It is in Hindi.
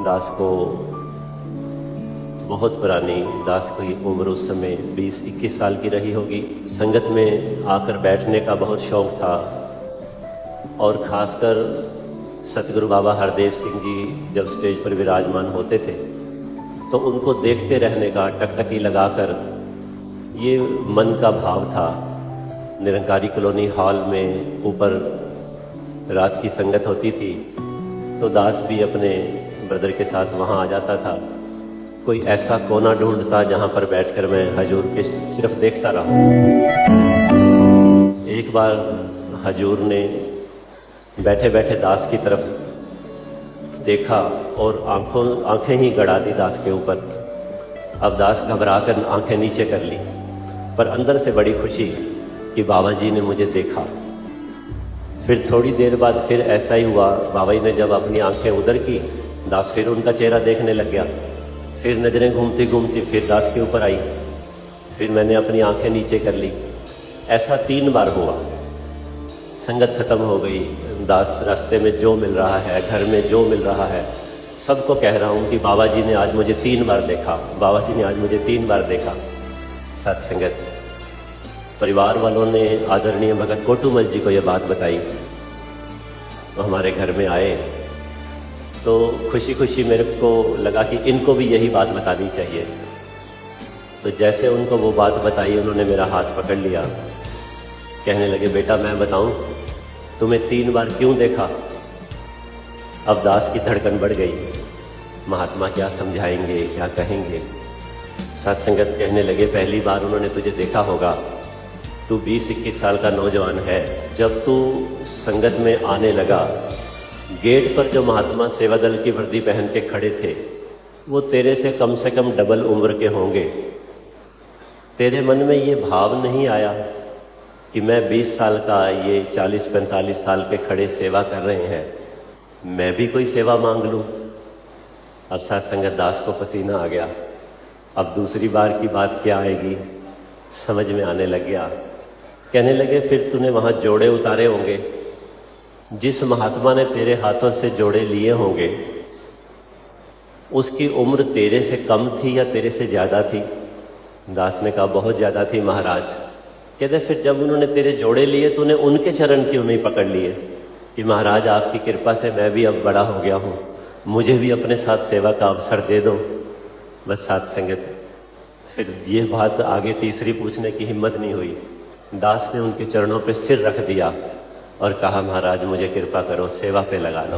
दास को बहुत पुरानी, दास की उम्र उस समय 20-21 साल की रही होगी। संगत में आकर बैठने का बहुत शौक़ था और ख़ासकर सतगुरु बाबा हरदेव सिंह जी जब स्टेज पर विराजमान होते थे तो उनको देखते रहने का, टकटकी लगाकर, ये मन का भाव था। निरंकारी कॉलोनी हॉल में ऊपर रात की संगत होती थी तो दास भी अपने ब्रदर के साथ वहाँ आ जाता था। कोई ऐसा कोना ढूंढता जहाँ पर बैठकर मैं हजूर के सिर्फ देखता रहूं। एक बार हजूर ने बैठे बैठे दास की तरफ देखा और आंखें ही गड़ा दी दास के ऊपर। अब दास घबराकर आंखें नीचे कर ली, पर अंदर से बड़ी खुशी कि बाबा जी ने मुझे देखा। फिर थोड़ी देर बाद फिर ऐसा ही हुआ, बाबा जी ने जब अपनी आंखें उधर की, दास फिर उनका चेहरा देखने लग गया। फिर नज़रें घूमती घूमती फिर दास के ऊपर आई, फिर मैंने अपनी आंखें नीचे कर ली। ऐसा 3 बार हुआ। संगत खत्म हो गई। दास रास्ते में जो मिल रहा है, घर में जो मिल रहा है, सबको कह रहा हूँ कि बाबा जी ने आज मुझे 3 बार देखा, बाबा जी ने आज मुझे 3 बार देखा। सत्संगत परिवार वालों ने आदरणीय भगत कोटूमल जी को यह बात बताई, तो हमारे घर में आए तो खुशी खुशी मेरे को लगा कि इनको भी यही बात बतानी चाहिए। तो जैसे उनको वो बात बताई, उन्होंने मेरा हाथ पकड़ लिया, कहने लगे, बेटा मैं बताऊं तुम्हें 3 बार क्यों देखा। अब दास की धड़कन बढ़ गई, महात्मा क्या समझाएंगे, क्या कहेंगे। सत्संगत कहने लगे, पहली बार उन्होंने तुझे देखा होगा, तू 20-21 साल का नौजवान है। जब तू संगत में आने लगा, गेट पर जो महात्मा सेवा दल की वर्दी पहन के खड़े थे वो तेरे से कम डबल उम्र के होंगे। तेरे मन में ये भाव नहीं आया कि मैं 20 साल का, ये 40-45 साल के खड़े सेवा कर रहे हैं, मैं भी कोई सेवा मांग लूं। अब सत्संगत दास को पसीना आ गया। अब दूसरी बार की बात क्या आएगी समझ में आने लग गया। कहने लगे, फिर तूने वहां जोड़े उतारे होंगे, जिस महात्मा ने तेरे हाथों से जोड़े लिए होंगे उसकी उम्र तेरे से कम थी या तेरे से ज्यादा थी। दास ने कहा, बहुत ज्यादा थी महाराज। कहते, फिर जब उन्होंने तेरे जोड़े लिए तूने उनके चरण क्यों नहीं पकड़ लिए कि महाराज आपकी कृपा से मैं भी अब बड़ा हो गया हूँ, मुझे भी अपने साथ सेवा का अवसर दे दो। बस सत्संगत फिर ये बात आगे तीसरी पूछने की हिम्मत नहीं हुई। दास ने उनके चरणों पे सिर रख दिया और कहा, महाराज मुझे कृपा करो, सेवा पे लगा लो।